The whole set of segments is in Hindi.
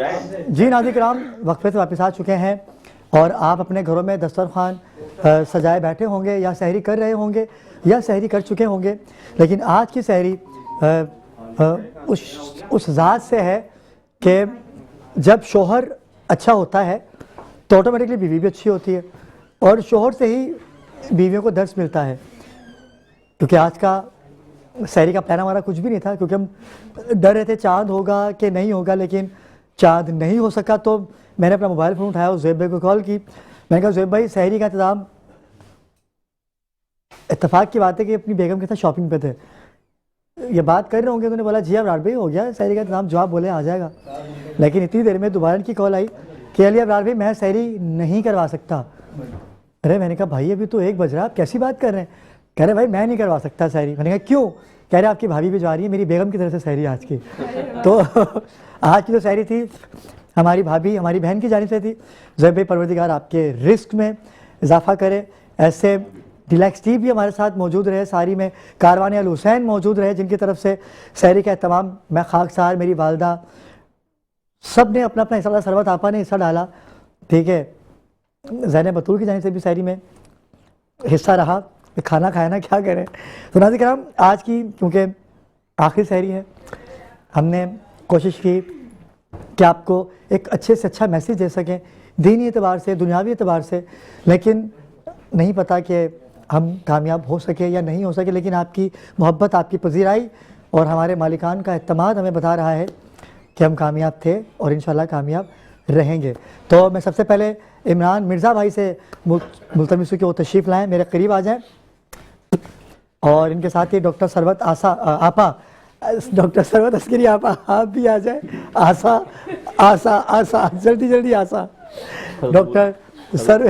जी नाज़रीन किराम, वक्फे से वापस आ चुके हैं और आप अपने घरों में दस्तरखान सजाए बैठे होंगे या सहरी कर रहे होंगे या सहरी कर चुके होंगे। लेकिन आज की सहरी उस ज़ात से है कि जब शोहर अच्छा होता है तो ऑटोमेटिकली बीवी भी अच्छी होती है और शोहर से ही बीवियों को दर्स मिलता है। क्योंकि आज का सहरी का प्लान हमारा कुछ भी नहीं था, क्योंकि हम डर रहे थे चाँद होगा कि नहीं होगा, लेकिन चाँद नहीं हो सका। तो मैंने अपना मोबाइल फ़ोन उठाया और ज़ुहैब भाई को कॉल की। मैंने कहा ज़ुहैब भाई सहरी का इंतज़ाम, इत्तेफाक की बात है कि अपनी बेगम के साथ शॉपिंग पे थे, ये बात कर रहे होंगे। उन्होंने बोला जी अब रात भाई हो गया सहरी का इंतज़ाम, जवाब बोले आ जाएगा। लेकिन इतनी देर में दोबारा की कॉल आई कि अली अब रात भाई मैं सहरी नहीं करवा सकता। अरे मैंने कहा भाई अभी तो 1 बज रहा है, आप कैसी बात कर रहे हैं? कह रहे भाई मैं नहीं करवा सकता सहरी। मैंने कहा क्यों? कह रहे आपकी भाभी भी जा रही है, मेरी बेगम की तरफ से सहरी आज की। तो आज की जो सहरी थी हमारी भाभी, हमारी बहन की जानिब से थी। ज़ुहैब भाई परवरदिगार आपके रिस्क में इजाफा करे। ऐसे डिलैक्स टी भी हमारे साथ मौजूद रहे, सारी में कारवान अल हुसैन मौजूद रहे, जिनकी तरफ से सहरी का तमाम, मैं खाकसार, मेरी वालदा, सब ने अपना अपना हिस्सा डाला। सरवत आपा ने हिस्सा डाला, ठीक है। ज़ैनब बतूल की जानिब से भी सहरी में हिस्सा रहा। खाना खाया ना, क्या करें। तो नाज़रीन किराम, आज की क्योंकि आखिरी सहरी है, हमने कोशिश की कि आपको एक अच्छे से अच्छा मैसेज दे सकें, दीनी एतबार से, दुनियावी एतबार से। लेकिन नहीं पता कि हम कामयाब हो सके या नहीं हो सके, लेकिन आपकी मोहब्बत, आपकी पजीराई और हमारे मालिकान का एतमाद हमें बता रहा है कि हम कामयाब थे और इंशाल्लाह कामयाब रहेंगे। तो मैं सबसे पहले इमरान मिर्ज़ा भाई से मुल्तमिस कि वो तशरीफ़ लाएँ, मेरे करीब आ जाएँ। और इनके साथ ही डॉक्टर सरवत आपा, डॉक्टर सरवत अस्करी आपा, आप भी आ जाए। आसा आसा आसा, जल्दी जल्दी आसा। डॉक्टर सर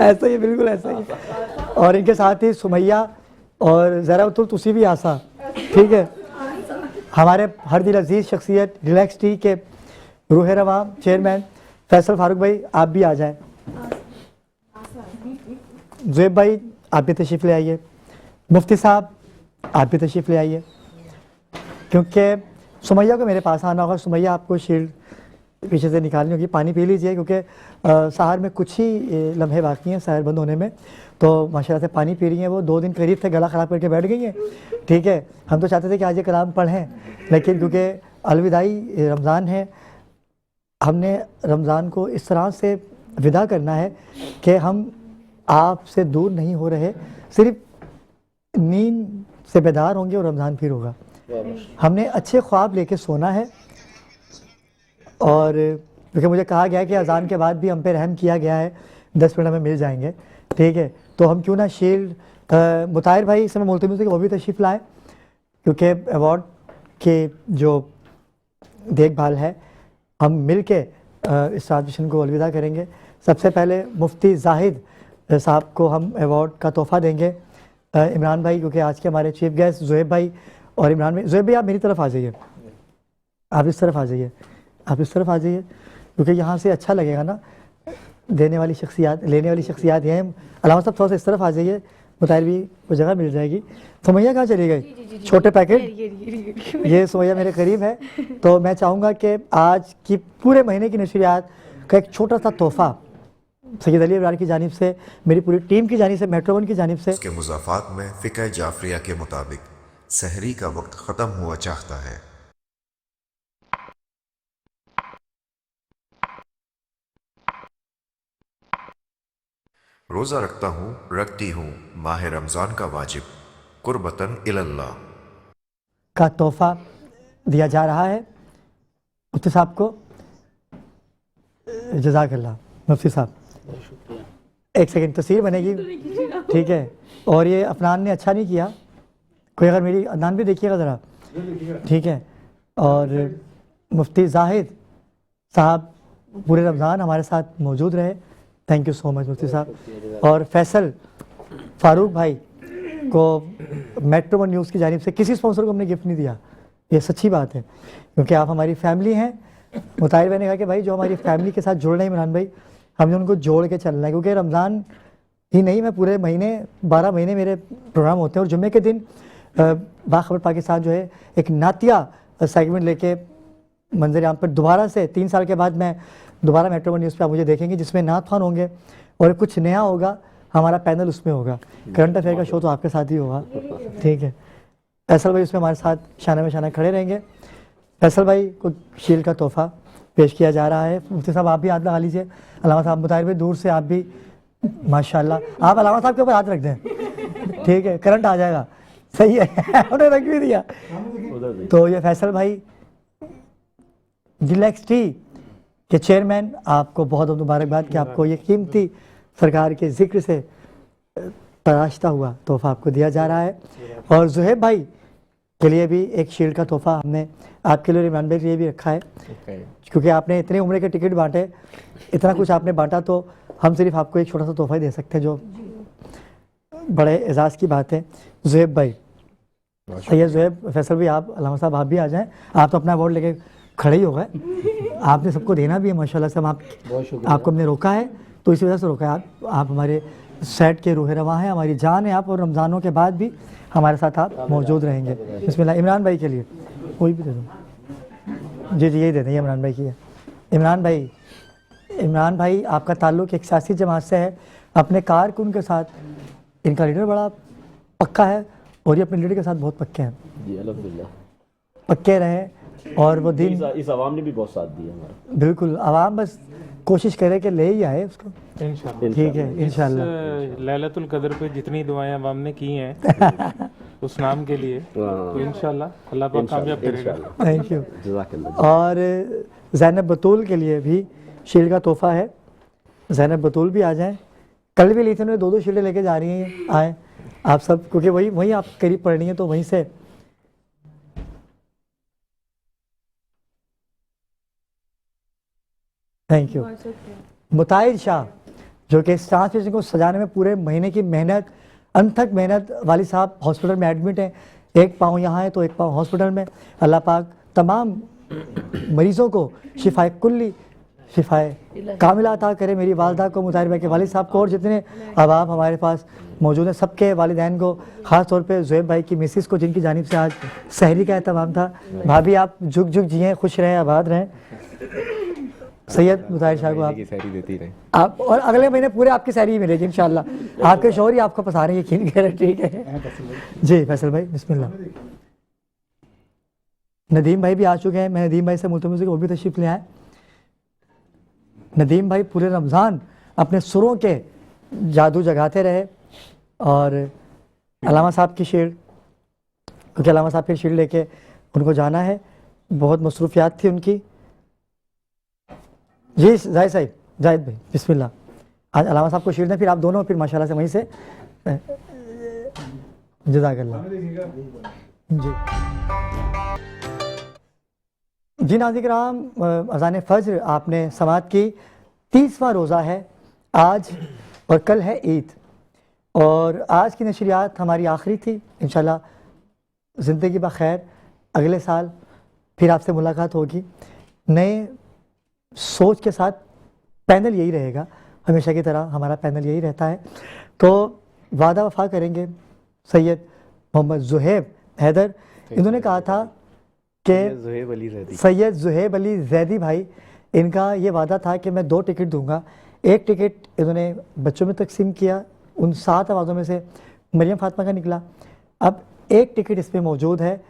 ऐसा ही, बिल्कुल ऐसा ही। और इनके साथ ही सुमैया और ज़रा तुसी भी आसा, ठीक है। हमारे हर दिल अजीज़ शख्सियत रिलैक्स टी के रूह रवा चेयरमैन फैसल फारूक भाई, आप भी आ जाएँ। ज़ुहैब भाई आप भी तशरीफ़ ले आइए। मुफ्ती साहब आप भी तशरीफ़ ले आइए, क्योंकि सुमैया को मेरे पास आना होगा। सुमैया आपको शील्ड पीछे से निकालनी होगी। पानी पी लीजिए, क्योंकि सहर में कुछ ही लम्हे बाकी हैं सहर बंद होने में। तो माशाल्लाह से पानी पी रही हैं। वो 2 दिन करीब थे गला ख़राब करके बैठ गई हैं, ठीक है। हम तो चाहते थे कि आज ये कलाम पढ़ें, लेकिन क्योंकि अलविदाई रमज़ान है, हमने रमज़ान को इस तरह से विदा करना है कि हम आपसे दूर नहीं हो रहे, सिर्फ नींद से बेदार होंगे और रमज़ान फिर होगा। हमने अच्छे ख्वाब लेके सोना है। और क्योंकि मुझे कहा गया है कि अज़ान के बाद भी हम पे रहम किया गया है, 10 मिनट में मिल जाएंगे, ठीक है। तो हम क्यों ना शील्ड मुताहिर भाई इस समय मुल्तमिस कि वो भी तशरीफ़ लाएँ, क्योंकि अवार्ड के जो देखभाल है हम मिल के इस ट्रांसमिशन को अलविदा करेंगे। सबसे पहले मुफ्ती जाहिद साहब को हम अवार्ड का तोहफ़ा देंगे। इमरान भाई, क्योंकि आज के हमारे चीफ गेस्ट ज़ुहैब भाई और इमरान भाई। ज़ुहैब भाई आप मेरी तरफ आ जाइए, आप इस तरफ आ जाइए, आप इस तरफ आ जाइए, क्योंकि यहाँ से अच्छा लगेगा ना। देने वाली शख्सियात, लेने वाली शख्सियात ये हैं। अलामा साहब थोड़ा सा इस तरफ आ जाइए, मुताहिर भी को जगह मिल जाएगी। सुमैया कहाँ चली गई? छोटे पैकेट, ये सुमैया मेरे करीब है। तो मैं चाहूँगा कि आज की पूरे महीने की नशरियात का एक छोटा सा तोहफ़ा सैयद अली अबरार की जानिब से, मेरी पूरी टीम की जानिब से, मेट्रो वन की जानिब से। उसके मुज़ाफ़ात में फ़िक़्ह जाफ़रिया के मुताबिक सहरी का वक्त ख़त्म हुआ चाहता है। रोज़ा रखता हूँ, रखती हूँ माह रमज़ान का वाजिब, कुर्बतन इलल्लाह का तोहफ़ा दिया जा रहा है मुफ्ती साहब को। जज़ाकल्लाह मुफ्ती साहब। एक सेकंड तस्वीर बनेगी, ठीक है। और ये अफनान ने अच्छा नहीं किया, कोई अगर मेरी अदनान भी देखिएगा ज़रा, ठीक है। और मुफ्ती जाहिद साहब पूरे रमज़ान हमारे साथ मौजूद रहे, थैंक यू सो मच मुफ्ती साहब। और फैसल फारूक भाई को मेट्रो वन न्यूज़ की जानिब से किसी स्पॉन्सर को हमने गिफ्ट नहीं दिया, ये सच्ची बात है, क्योंकि आप हमारी फैमिली हैं। मुताहिर भाई ने कहा कि भाई जो हमारी फैमिली के साथ जुड़ रहे हैं इमरान भाई, हमने उनको जोड़ के चलना है, क्योंकि रमज़ान ही नहीं, मैं पूरे महीने 12 महीने मेरे प्रोग्राम होते हैं। और जुम्मे के दिन बाखबर पाकिस्तान जो है एक नातिया सेगमेंट लेके मंजर आम पर दोबारा से 3 साल के बाद मैं दोबारा मेट्रो न्यूज़ पे आप मुझे देखेंगे, जिसमें नात खान होंगे और कुछ नया होगा, हमारा पैनल उसमें होगा। करंट अफेयर का शो तो आपके साथ ही होगा, ठीक है। फैसल भाई उसमें हमारे साथ शाना में शाना खड़े रहेंगे। फैसल भाई को शील्ड का तोहफा पेश किया जा रहा है। मुफ्ती साहब आप भी हाथ लगा लीजिए। अलामा साहब मुताहिर भाई दूर से आप भी, माशाल्लाह आप अलामा साहब के ऊपर हाथ रख दें, ठीक है, करंट आ जाएगा, सही है। उन्होंने रख भी दिया। तो ये फैसल भाई डिलैक्स टी के चेयरमैन, आपको बहुत बहुत मुबारकबाद कि आपको ये कीमती सरकार के जिक्र से तराशता हुआ तोहफा आपको दिया जा रहा है। और जुहेब भाई के लिए भी एक शील्ड का तोहफा हमने आपके लिए, इमरान भाई के लिए भी रखा है, क्योंकि आपने इतने उम्र के टिकट बांटे, इतना कुछ आपने बांटा, तो हम सिर्फ आपको एक छोटा सा तोहफा ही दे सकते हैं, जो बड़े एजाज़ की बात है। जुहेब भाई, ये जुहेब, फैसल भाई आप, अलामा साहब आप भी आ जाएं। आप तो अपना अवार्ड लेके खड़े ही हो गए, आपने सबको देना भी है माशाल्लाह से। हम आपको हमने रोका है तो इसी वजह से रोका है। आप हमारे सेट के रूह रवां हैं, हमारी जान है आप, और रमज़ानों के बाद भी हमारे साथ आप मौजूद रहेंगे। बिस्मिल्लाह। इमरान भाई के लिए कोई भी दे दो। जी यही दे दें, इमरान भाई की है। इमरान भाई आपका ताल्लुक़ एक सियासी जमात से है, अपने कारकुन के साथ इनका लीडर बड़ा पक्का है और ये अपने लीडर के साथ बहुत पक्के हैं जी, अल्हम्दुलिल्लाह पक्के रहे। और वो दिन इस आवाम ने भी बहुत साथ दिया हमारा। बिल्कुल, आवाम बस कोशिश करे कि ले ही आए उसको, इंशाल्लाह। ठीक है इंशाल्लाह। लैलतुल कदर पे जितनी दुआएं अवाम ने की हैं उस नाम के लिए, तो इंशाल्लाह अल्लाह पाक कामयाब करेगा। Thank you. जज़ाकल्लाह। और ज़ैनब बतूल के लिए भी शील्ड का तोहफा है। ज़ैनब बतूल भी आ जाएं। कल भी ली थी उन्होंने, 2-2 शील्डें लेके जा रही हैं, आए आप सब, क्योंकि वही आप करीब पड़ रही हैं, तो वहीं से थैंक यू। मुताहिर शाह, जो कि इस ट्रांसलेशन को सजाने में पूरे महीने की मेहनत, अनथक मेहनत, वाली साहब हॉस्पिटल में एडमिट हैं, एक पाँव यहाँ है तो एक पाँव हॉस्पिटल में। अल्लाह पाक तमाम मरीज़ों को शिफाए कुल्ली, शिफाए कामिला अता करे। मेरी वालदा को, मुताहिर भाई के वालिद साहब को, और जितने अहबाब हमारे पास मौजूद हैं सबके वालिदैन को, ख़ास तौर पे ज़ुहैब भाई की मिसिस को, जिनकी जानिब से आज सहरी का एहतमाम था। भाभी आप झुक झुक जिएँ, खुश रहें, आबाद रहें। सैयद मुताहिर शाह को आप सहरी देती रहे आप, और अगले महीने पूरे आपकी सहरी मिलेगी इंशाल्लाह। आपके शौहर ही आपको पसा रहे हैं, यकीन करें, ठीक है जी। फैसल भाई बिस्मिल्लाह। नदीम भाई भी आ चुके हैं। मैं नदीम भाई से मुल्तमस हूं कि वो भी तशरीफ़ ले आए। नदीम भाई पूरे रमज़ान अपने सुरों के जादू जगाते रहे। और अलामा साहब की शील्ड, क्योंकि अलामा साहब की शील्ड लेके उनको जाना है, बहुत मसरूफियात थी उनकी। जी जाहिद भाई बिस्मिल्लाह। आज अलामा साहब को शील्ड दें, फिर आप दोनों, फिर माशाल्लाह से वहीं से जज़ाकल्लाह जी। नाज़रीन किराम, अज़ान फ़ज्र आपने समात की, 30वां रोज़ा है आज, और कल है ईद। और आज की नशरियात हमारी आखिरी थी। इंशाल्लाह ज़िंदगी बखैर अगले साल फिर आपसे मुलाकात होगी नए सोच के साथ। पैनल यही रहेगा, हमेशा की तरह हमारा पैनल यही रहता है। तो वादा वफा करेंगे। सैयद मोहम्मद ज़ुहैब हैदर, इन्होंने कहा था कि सैयद ज़ुहैब अली ज़ैदी भाई, इनका ये वादा था कि मैं 2 टिकट दूंगा। एक टिकट इन्होंने बच्चों में तकसीम किया, उन 7 आवाज़ों में से मरियम फातिमा का निकला। अब एक टिकट इसमें मौजूद है,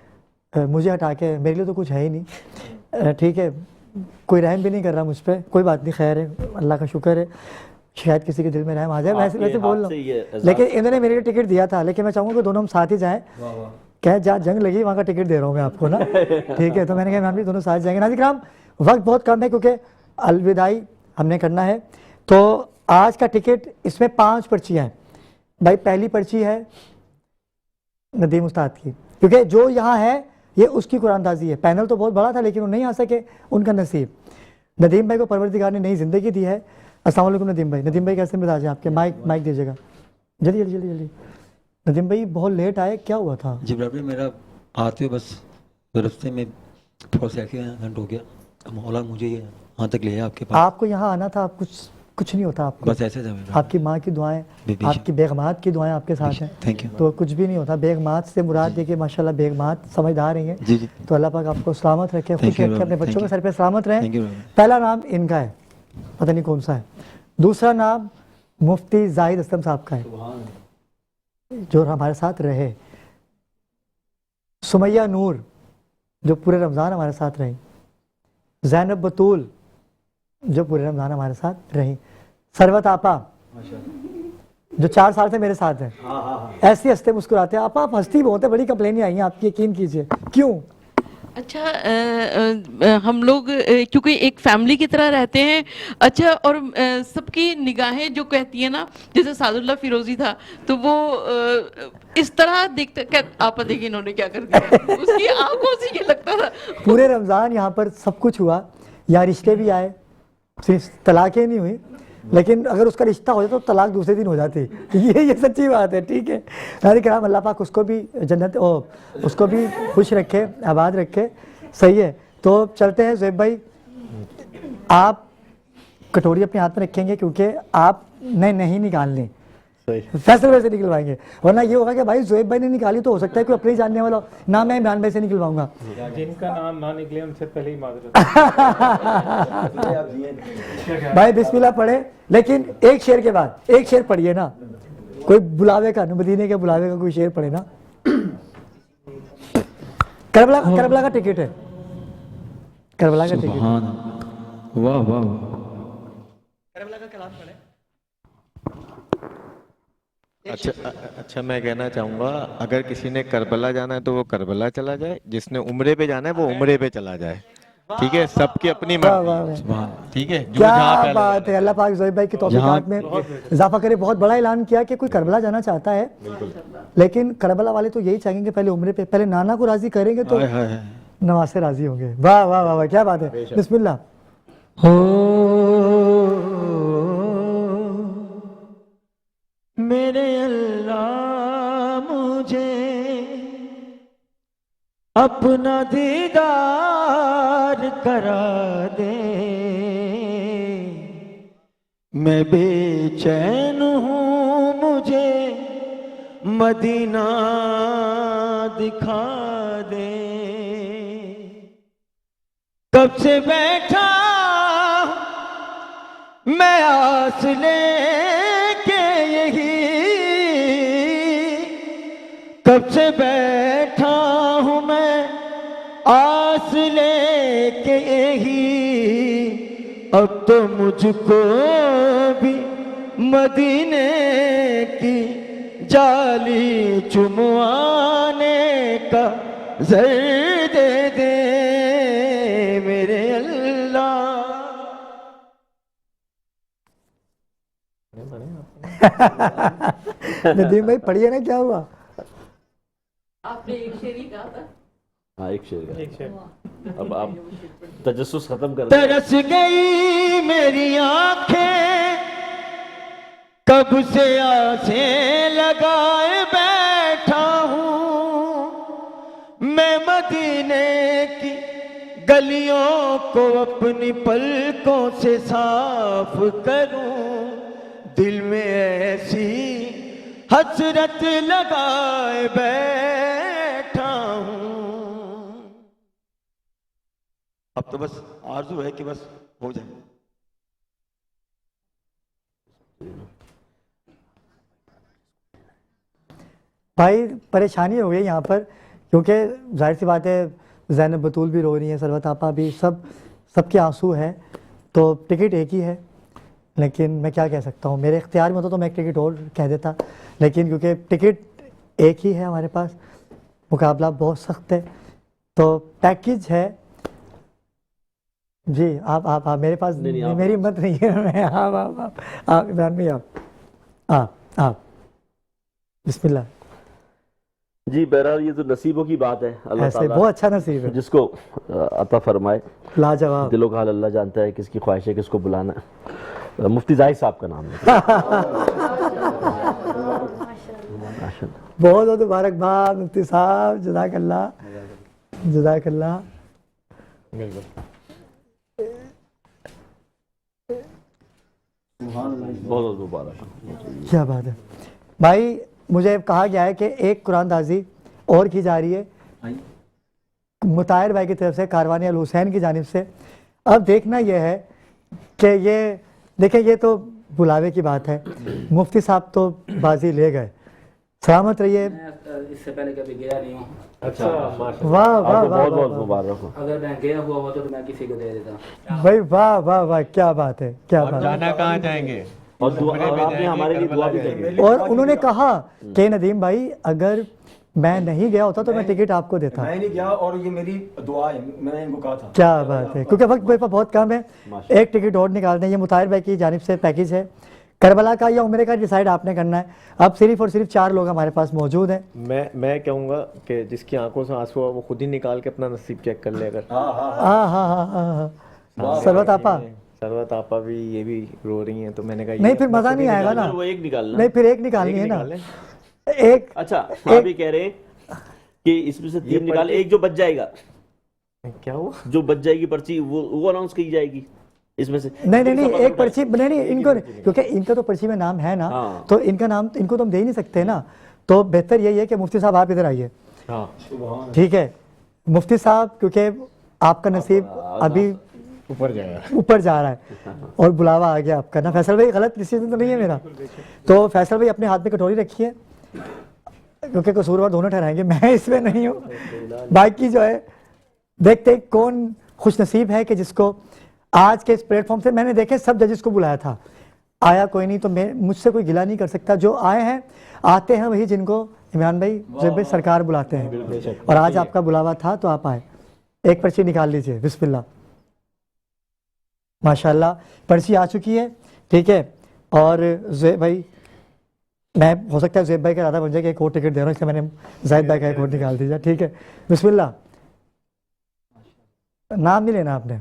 मुझे हटा के, मेरे लिए तो कुछ है ही नहीं, ठीक है, कोई रहम भी नहीं कर रहा मुझ पर, कोई बात नहीं, खैर है, अल्लाह का शुक्र है, शायद किसी के दिल में रहम आ जाए। वैसे बोल रहा हूँ, लेकिन इन्होंने मेरे लिए टिकट दिया था, लेकिन मैं चाहूँगा कि दोनों हम साथ ही जाएँ। क्या जहाँ जंग लगी वहाँ का टिकट दे रहा हूँ मैं आपको ना, ठीक है। तो मैंने कहा इमरान भी दोनों साथ जाएंगे। नाज़रीन किराम, वक्त बहुत कम है क्योंकि अलविदाई हमने करना है। तो आज का टिकट, इसमें 5 पर्चियाँ हैं भाई। पहली पर्ची है नदीम उस्ताद की, क्योंकि जो यहाँ है ये उसकी कुरानदाजी है। पैनल तो बहुत बड़ा था लेकिन वो नहीं आ सके, उनका नसीब। नदीम भाई को परवरदिगार ने नई ज़िंदगी दी है। अस्सलाम वालेकुम नदीम भाई। नदीम भाई कैसे मिजाज है आपके? माइक दीजिएगा जल्दी जल्दी जल्दी। नदीम भाई बहुत लेट आए, क्या हुआ था? जी बराबर, मेरा आते बस रास्ते में थोड़ा सा एक्सीडेंट हो गया। मौला मुझे यहाँ तक ले आया आपके पास। आपको यहाँ आना था, आप कुछ कुछ नहीं होता आपको, बस ऐसे जाओ। आपकी माँ की दुआएं, बेशक। आपकी बेगमात की दुआएं आपके साथ हैं, थैंक यू। तो कुछ भी नहीं होता। बेगमात से मुराद है कि माशाल्लाह बेगमात समझदार हैं, जी जी। तो अल्लाह पाक आपको सलामत रखे, खुश Thank you, रखे, अपने Robert. बच्चों के Thank सर पे सलामत रहें। Thank you, Robert. पहला नाम इनका है, पता नहीं कौन सा है। दूसरा नाम मुफ्ती जाहिद असलम साहब का है, जो हमारे साथ रहे। सुमैया नूर, जो पूरे रमज़ान हमारे साथ रही। ज़ैनब बतूल, जो पूरे रमज़ान हमारे साथ रही। सरवत आपा, जो 4 साल से मेरे साथ है। ऐसे हंसते मुस्कुराते, आपा आप हंसती बहुत है, बड़ी कंप्लेनें आई हैं आपकी, यकीन कीजिए। क्यों? अच्छा, हम लोग क्योंकि एक फैमिली की तरह रहते हैं। अच्छा, और सबकी निगाहें जो कहती है ना, जैसे सादुल्ला फिरोजी था, तो वो इस तरह देखते क्या, आप देखिए इन्होंने क्या कर दिया, उसकी आंखों से ये लगता था। पूरे रमज़ान यहाँ पर सब कुछ हुआ, यहाँ रिश्ते भी आए, सिर्फ तलाक़ें नहीं हुई, लेकिन अगर उसका रिश्ता हो जाए तो तलाक दूसरे दिन हो जाती। ये सच्ची बात है, ठीक है। नाज़रीन किराम, अल्लाह पाक उसको भी जन्नत उसको भी खुश रखे, आबाद रखे, सही है। तो चलते हैं ज़ुहैब भाई, आप कटोरी अपने हाथ में रखेंगे क्योंकि आप नहीं निकालनी, फैसल से निकलवाएंगे, वरना ये होगा कि भाई ज़ुहैब भाई ने निकाली तो हो सकता है कोई अपने ही जानने वाला हो ना, मैं इमरान भाई से निकलवाऊंगा। जिनका नाम ना निकले उनसे पहले ही माजरत। भाई बिस्मिल्लाह पढ़े, लेकिन एक शेर के बाद एक शेर पढ़िए ना, कोई बुलावे का, मदीने के बुलावे का कोई शेर पढ़े ना। करबला का टिकट है, करबला का टिकट। सुभान, वाह वाह। करबला का कलाम पढ़े। अच्छा, मैं कहना चाहूँगा, अगर किसी ने करबला जाना है तो वो करबला चला जाए, जिसने उम्रे पे जाना है वो उम्रे पे चला जाए, ठीक है। सबकी अपनी वाह मर्जी, वाह वाह, सुभान। ठीक है। जो क्या जहाँ पहले बात है। अल्लाह पाक ज़ुहैब भाई की तौफीकात में इजाफा करे। बहुत बड़ा ऐलान किया कि कोई करबला जाना चाहता है, लेकिन करबला वाले तो यही चाहेंगे पहले उम्रे पे, पहले नाना को राजी करेंगे तो हाय हाय हाय। नवाज से राजी होंगे। वाह वाह वाह वाह, क्या बात है। बिस्मिल्लाह। मेरे अल्लाह मुझे अपना दीदार करा दे, मैं बेचैन हूँ, मुझे मदीना दिखा दे। कब से बैठा मैं आस लेके यही, कब से बैठा हूँ मैं आस लेके यही, अब तो मुझको भी मदीने की जाली चुमवाने का ज़र दे दे मेरे अल्लाह। नदीम भाई पढ़िए ना, क्या हुआ? आपने एक शेर ही कहा था। हाँ, एक शेर का। एक शेर। अब आप तजस्सुस खत्म कर दें। तरस गई मेरी आंखें, कब से आसें लगाए बैठा हूँ, मैं मदीने की गलियों को अपनी पलकों से साफ करूं, दिल में ऐसी हसरत लगाए बैठा हूं। अब तो बस आरज़ू है कि बस हो जाए। भाई परेशानी हो गई यहाँ पर, क्योंकि जाहिर सी बात है ज़ैनब बतूल भी रो रही है, सरवत आपा भी, सबके आंसू है, तो टिकट एक ही है। लेकिन मैं क्या कह सकता हूँ, मेरे इख्तियार में होता तो मैं एक टिकट और कह देता, लेकिन क्योंकि टिकट एक ही है हमारे पास, मुकाबला बहुत सख्त है, तो पैकेज है जी। आप मेरे पास नहीं, आप- मेरी हिम्मत नहीं है। मैं आप इमरान भाई आप बिस्मिल्लाह। जी, बहरहाल ये तो नसीबों की बात है, अल्लाह ऐसे ताला बहुत अच्छा नसीब है, जिसको अता फरमाए। लाजवाब। दिलों का हाल अल्लाह जानता है, किसकी ख्वाहिश है, किसको बुलाना है। मुफ्ती जाहिद साहब का नाम है। बहुत बहुत मुबारकबाद मुफ्ती साहब, जज़ाकल्लाह जज़ाकल्लाह। बहुत बहुत मुबारक। क्या बात है भाई। मुझे कहा गया है कि एक कुरानदाजी और की जा रही है मुताहिर भाई की तरफ से, कारवानी अल हुसैन की जानिब से। अब देखना यह है कि ये देखें, ये तो बुलावे की बात है, मुफ्ती साहब तो बाजी ले गए, सलामत रहिए। इससे पहले कभी गया नहीं हूँ। अच्छा माशाल्लाह, वाह वाह आपको वाह बहुत बहुत वाह मुबारक हो। अगर मैं गया हुआ होता तो मैं किसी को दे देता। भाई वाह वाह वाह, क्या बात है, क्या बात है। जाना कहाँ जाएंगे? और दुआ, और आपने हमारे लिए दुआ भी करी। और उन्होंने कहा कि नदीम भाई अगर मैं नहीं गया होता तो मैं टिकट आपको देता। मैं नहीं गया और ये मेरी दुआ है, मैंने इनको कहा था। क्या बात है, क्योंकि वक्त मेरे पास बहुत कम है, एक टिकट और निकाल दें। ये मुताहिर भाई की जानिब से पैकेज है, करबला का या उम्रे का डिसाइड आपने करना है। अब सिर्फ और सिर्फ 4 लोग हमारे पास मौजूद हैं। मैं कहूँगा कि जिसकी आंखों से आंसू वो खुद ही निकाल के अपना नसीब चेक कर ले। अगर हाँ सरवत आपा, सरवत आपा भी ये भी रो रही हैं, तो मैंने कहा नहीं फिर मजा नहीं आएगा ना। वो एक निकालना, नहीं फिर एक निकालनी है ना, एक। अच्छा आप भी कह रहे हैं कि इसमें से 3 निकाल, एक जो बच जाएगा, क्या हुआ, जो बच जाएगी पर्ची वो अनाउंस की जाएगी इसमें से। नहीं एक पर्ची नहीं इनको, क्योंकि इनका तो पर्ची में नाम है ना, तो इनका नाम इनको तो हम दे ही नहीं सकते ना। तो बेहतर यही है कि मुफ्ती साहब आप इधर आइए। ठीक है मुफ्ती साहब, क्योंकि आपका नसीब अभी ऊपर जा रहा है और बुलावा आ गया आपका ना। फैसल भाई गलत डिसीजन तो नहीं है मेरा। तो फैसल भाई अपने हाथ में कटोरी रखिए, क्योंकि कसूरवार दोनों ठहराएंगे, मैं इसमें नहीं हूँ। बाकी जो है देखते हैं कौन खुश नसीब है कि जिसको आज के इस प्लेटफॉर्म से, मैंने देखे सब जजेस को बुलाया था, आया कोई नहीं, तो मैं मुझसे कोई गिला नहीं कर सकता। जो आए हैं आते हैं वही जिनको इमरान भाई जब भाई सरकार बुलाते हैं, और आज आपका बुलावा था तो आप आए। एक पर्ची निकाल लीजिए, बिस्मिल्लाह। माशाल्लाह पर्ची आ चुकी है, ठीक है। और ज़ुहैब भाई, मैं हो सकता है ज़ुहैब भाई का इरादा बन जाए कि एक और टिकट दे रहा हूँ, इसलिए मैंने ज़ाहिद भाई का एक और निकाल दीजिए, ठीक है। बिस्मिल्लाह। नाम नहीं लेना आपने।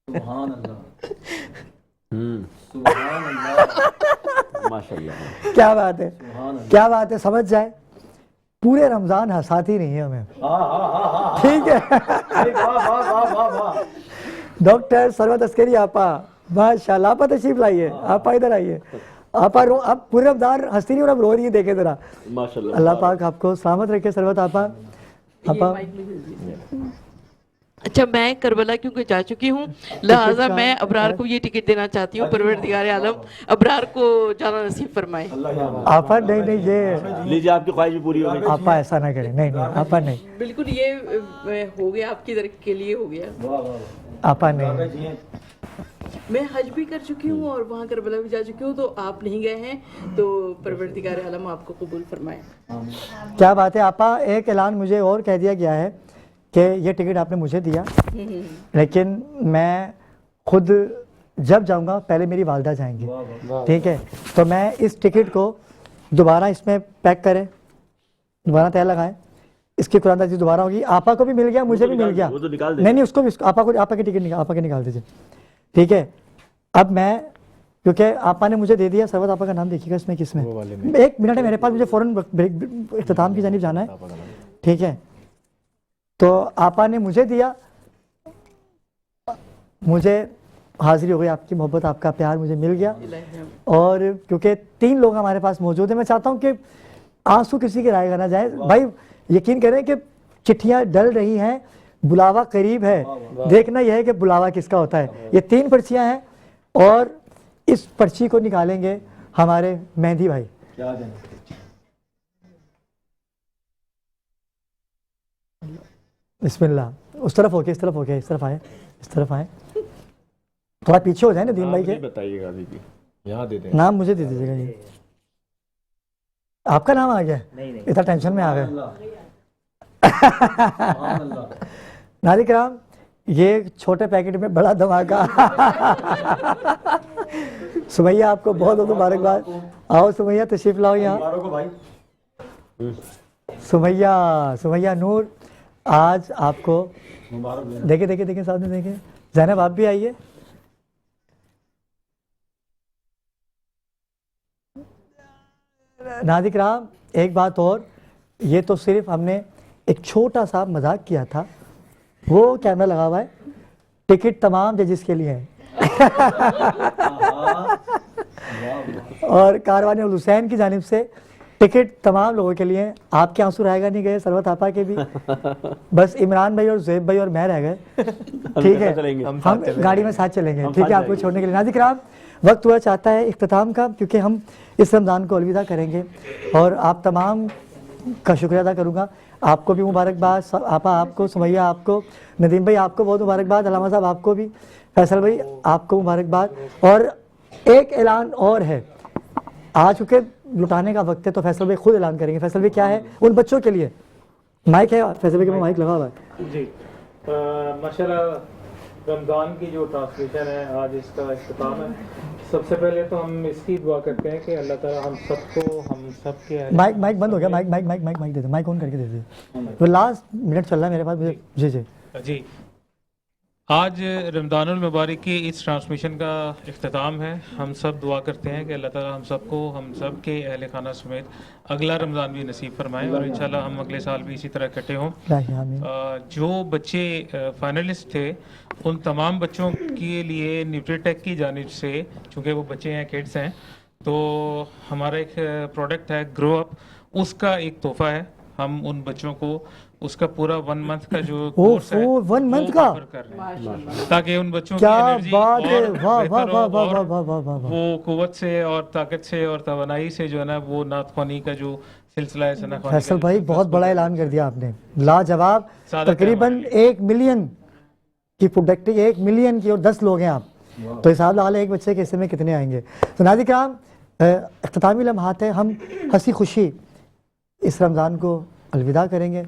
सुभान अल्लाह, माशाल्लाह, क्या बात है, क्या बात है। समझ जाए पूरे रमजान हंसाती नहीं है हमें, ठीक है। डॉक्टर सरवत अस्करी आपा, माशाल्लाह आपा तशरीफ लाइए, आपा इधर आइए। आपा आप पूरे रमजान हंसती नहीं और अब रो रही है, देखे जरा। माशाल्लाह, अल्लाह पाक आपको सलामत रखे सरवत आपा। आपा अच्छा मैं करबला क्योंकि जा चुकी हूँ, लिहाजा मैं अबरार को ये टिकट देना चाहती हूँ। परवरदिगार आलम अबरार को जाना नसीब फरमाए। आपा नहीं ये लीजिए आपकी ख्वाहिश भी पूरी होगी। आपा ऐसा ना करें, नहीं आपा नहीं, बिल्कुल ये हो गया, आपकी तरफ के लिए हो गया। आपा नहीं। मैं हज भी कर चुकी हूँ और वहाँ करबला भी जा चुकी हूँ, तो आप नहीं गए हैं, तो परवरदिगार आलम आपको कबूल फरमाए। क्या बात है आपा। एक ऐलान मुझे और कह दिया गया है कि ये टिकट आपने मुझे दिया, लेकिन मैं खुद जब जाऊंगा पहले मेरी वालदा जाएंगी, ठीक है। तो मैं इस टिकट को दोबारा इसमें पैक करें, दोबारा तय लगाएं, इसकी कुरानदाजी दोबारा होगी। आपा को भी मिल गया, मुझे भी मिल गया। नहीं उसको भी, आपा को, आपा की टिकट निकाल, आपा के निकाल दीजिए, ठीक है। अब मैं, क्योंकि आपा ने मुझे दे दिया, सरवत आपा का नाम देखिएगा इसमें, किसमें, 1 मिनट है मेरे पास, मुझे फ़ौरन इख्तिताम की जानिब जाना है, ठीक है। तो आपा ने मुझे दिया, मुझे हाजिरी हो गई, आपकी मोहब्बत, आपका प्यार मुझे मिल गया। और क्योंकि 3 लोग हमारे पास मौजूद हैं, मैं चाहता हूं कि आंसू किसी के राय ना जाए। भाई यकीन करें कि चिट्ठियां डल रही हैं, बुलावा करीब है, देखना यह है कि बुलावा किसका होता है। ये 3 पर्चियां हैं और इस पर्ची को निकालेंगे हमारे मेहंदी भाई। बिस्मिल्लाह। उस तरफ हो गया, इस तरफ हो गया, इस तरफ आए, इस तरफ आए, थोड़ा पीछे हो जाए ना दीन भाई के। बताइएगा दीदी, यहाँ दे दें नाम मुझे दे दीजिएगा जी। आपका नाम आ गया, इतना टेंशन में आ गए। नाज़रीन किराम, ये छोटे पैकेट में बड़ा धमाका। सुमैया आपको बहुत बहुत मुबारकबाद। आओ सुमैया तशरीफ लाओ यहाँ। सुमैया नूर, आज आपको देखे देखे देखे सामने देखे। ज़ैनब आप भी आइए। नाज़रीन किराम, एक बात और, ये तो सिर्फ हमने एक छोटा सा मजाक किया था, वो कैमरा लगा हुआ है, टिकट तमाम जजेस के लिए है। और कारवान उल हुसैन की जानिब से टिकट तमाम लोगों के लिए। आपके आंसू रहेगा नहीं गए, सरवत आपा के भी, बस इमरान भाई और ज़ुएब भाई और मैं रह गए। ठीक है, हम गाड़ी में साथ चलेंगे। ठीक है, आपको छोड़ने के लिए। नाज़रीन किराम, वक्त हुआ चाहता है इख्तिताम का, क्योंकि हम इस रमज़ान को अलविदा करेंगे और आप तमाम का शुक्रिया अदा करूँगा। आपको भी मुबारकबाद, आपा आपको, सुमैया आपको, नदीम भाई आपको बहुत मुबारकबाद, अलामा साहब आपको भी, फैसल भाई आपको मुबारकबाद। और एक ऐलान और है, आज चूँकि लुटाने का वक्त है तो फैसल भाई खुद ऐलान करेंगे। फैसल भाई क्या है उन बच्चों के लिए? माइक है फैसल भाई के पास, माइक लगा हुआ है जी। माशाल्लाह रमज़ान की जो ट्रांसमिशन है आज इसका इख्तिताम है। सबसे पहले तो हम इसकी दुआ करते हैं कि अल्लाह ताला हम सबको, हम सबके माइक बंद हो गया, माइक दे दे, माइक ऑन करके दे दे, तो लास्ट मिनट चल रहा है मेरे पास मुझे। जी जी जी, आज रमज़ानुल मुबारक की इस ट्रांसमिशन का इख्तिताम है। हम सब दुआ करते हैं कि अल्लाह ताला हम सबको, हम सब के अहल खाना समेत अगला रमज़ान भी नसीब फरमाए और इंशाल्लाह हम अगले साल भी इसी तरह इकट्ठे हों। जो बच्चे फाइनलिस्ट थे उन तमाम बच्चों के लिए न्यूट्रीटेक की जानिब से, चूँकि वो बच्चे हैं, किड्स हैं, तो हमारा एक प्रोडक्ट है ग्रो अप, उसका एक तोहफ़ा है। हम उन बच्चों को उसका पूरा 1 मंथ का जो कोर्स है 1 मंथ का कर रहे हैं, ताकि उन बच्चों की क्या एनर्जी बात है, और वाह वाह बेहतर वाह हो वाह और वाह वाह वाह वाह। वो कुव्वत से और ताकत से और तवानाई से जो है ना वो नात ख़्वानी का जो सिलसिला है, सना ख़्वानी फैसल भाई बहुत बड़ा ऐलान कर दिया आपने, लाजवाब। सादत है तकरीबन हमारे 1 मिलियन की प्रोडक्टिव, 1 मिलियन की, और 10 लोग हैं आप, तो हिसाब लगा लें एक बच्चे के हिस्से में कितने आएंगे। तो नाज़रीन किराम, इख्तितामी लम्हात है, हम हंसी खुशी इस रमज़ान को अलविदा करेंगे।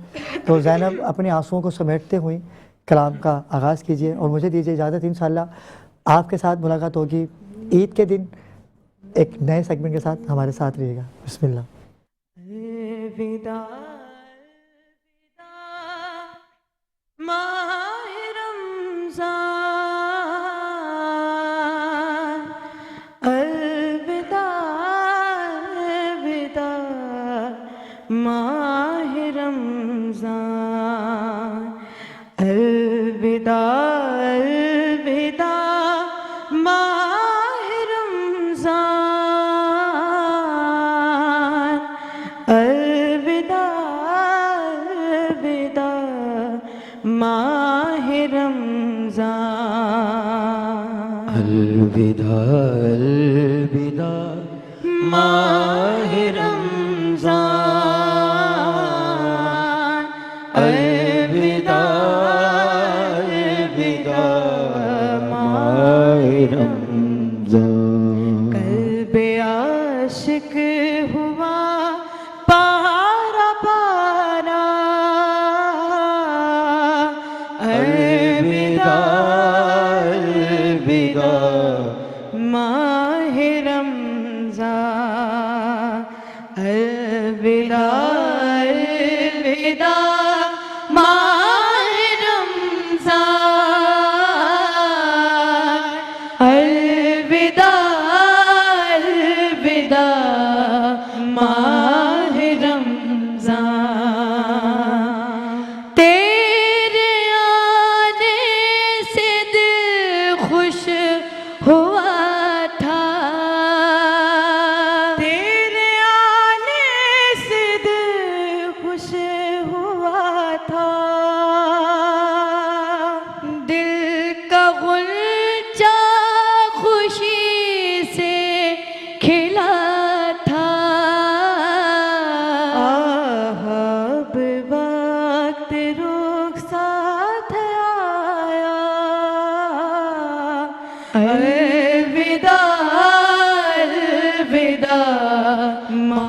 तो ज़ैनब अपने आंसुओं को समेटते हुए कलाम का आगाज़ कीजिए और मुझे दीजिए इजाज़त। इंशाअल्लाह आपके साथ मुलाकात होगी ईद के दिन एक नए सेगमेंट के साथ। हमारे साथ रहिएगा। बिस्मिल्लाह। अलविदा अलविदा माह रमज़ान, अलविदा अलविदा माह रमज़ान, अलविदा अलविदा माह रमज़ान, अलविदा अलविदा माह रमज़ान। कल्बे आशिक हुआ पारा पारा, अलविदा अलविदा माह रमज़ान, अलविदा अलविदा माह रमज़ान, अलविदा अलविदा माह रमज़ान। तेरे आने से दिल खुश हुआ था, तेरे आने से दिल खुश हुआ था, दिल का गुलचा खुशी से खिला था। अब वक्त रुख साथ आया, अलविदा अलविदा माह